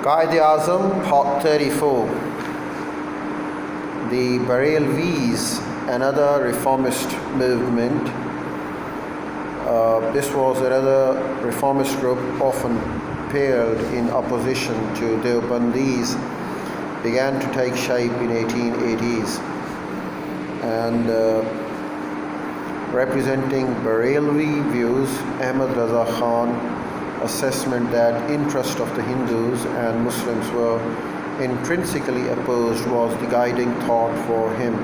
Quaid Azam, Part 34. The Barelvis, another reformist movement. This was another reformist group often paired in opposition to Deobandis, began to take shape in 1880s and representing Barelvi views. Ahmad Raza Khan assessment that interest of the Hindus and Muslims were intrinsically opposed was the guiding thought for him.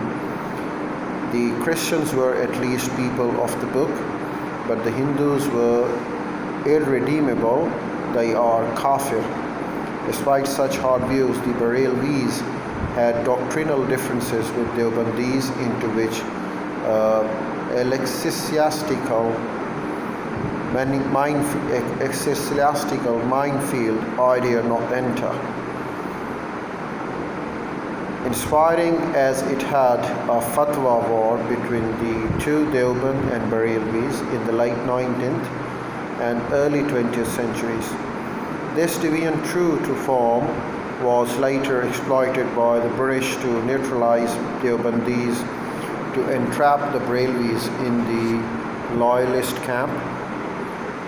The Christians were at least people of the book, but the Hindus were irredeemable. They are kafir. Despite such hard views, the Barelvis had doctrinal differences with Deobandis into which ecclesiastical minefield idea not enter. Inspiring as it had a fatwa war between the two Deoband and Barelvis in the late 19th and early 20th centuries. This division, true to form, was later exploited by the British to neutralize Deobandis, to entrap the Barelvis in the loyalist camp.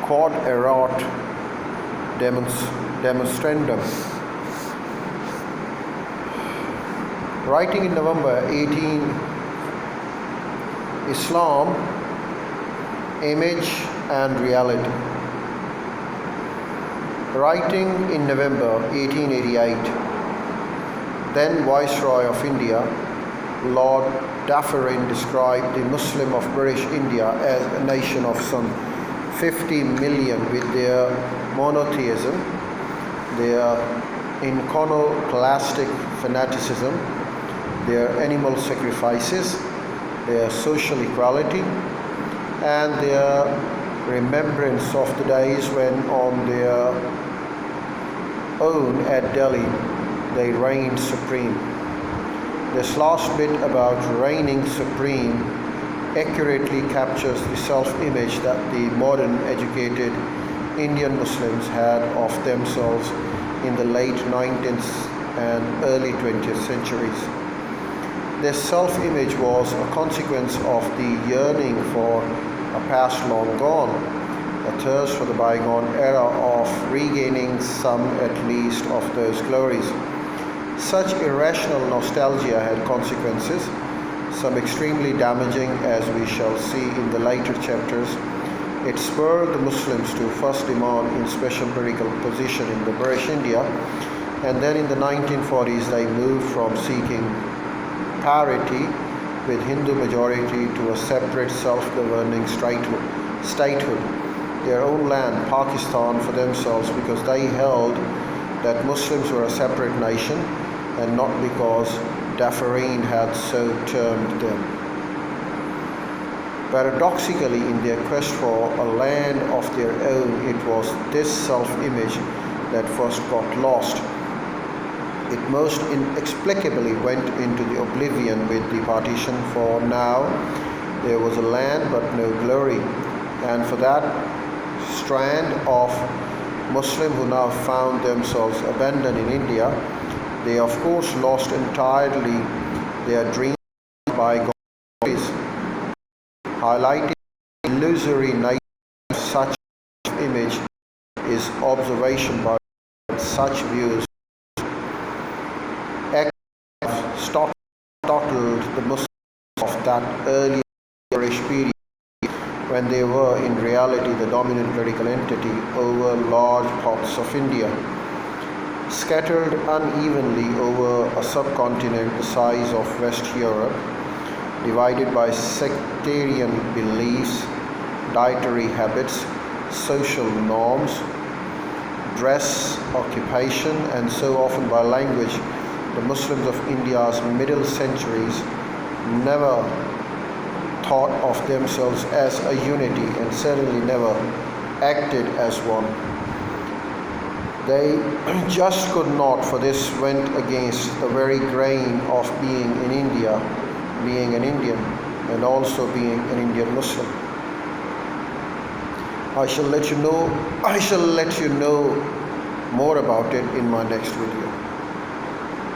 Quod erat demonstrandum. Writing in November 18, Islam, Image and Reality. Writing in November 1888, then Viceroy of India, Lord Dufferin described the Muslim of British India as a nation of some 50 million with their monotheism, their iconoclastic fanaticism, their animal sacrifices, their social equality, and their remembrance of the days when on their own at Delhi they reigned supreme. This last bit about reigning supreme accurately captures the self-image that the modern educated Indian Muslims had of themselves in the late 19th and early 20th centuries. This self-image was a consequence of the yearning for a past long gone, a thirst for the bygone era of regaining some at least of those glories. Such irrational nostalgia had consequences, some extremely damaging, as we shall see in the later chapters. It spurred the Muslims to first demand in special political position in the British India, and then in the 1940s they moved from seeking parity with Hindu majority to a separate self-governing statehood, their own land, Pakistan, for themselves, because they held that Muslims were a separate nation and not because Dufferin had so termed them. Paradoxically, in their quest for a land of their own, it was this self-image that first got lost. It most inexplicably went into the oblivion with the partition, for now there was a land but no glory. And for that strand of Muslims who now found themselves abandoned in India, they of course lost entirely their dreams by God, highlighting the illusory nature of such image is observation by such views startled the Muslims of that early British period, when they were in reality the dominant political entity over large parts of India, scattered unevenly over a subcontinent the size of West Europe, divided by sectarian beliefs, dietary habits, social norms, dress, occupation, and so often by language. The Muslims of India's middle centuries never thought of themselves as a unity and certainly never acted as one. They just could not, for this went against the very grain of being in India, being an Indian, and also being an Indian Muslim. I shall let you know more about it in my next video.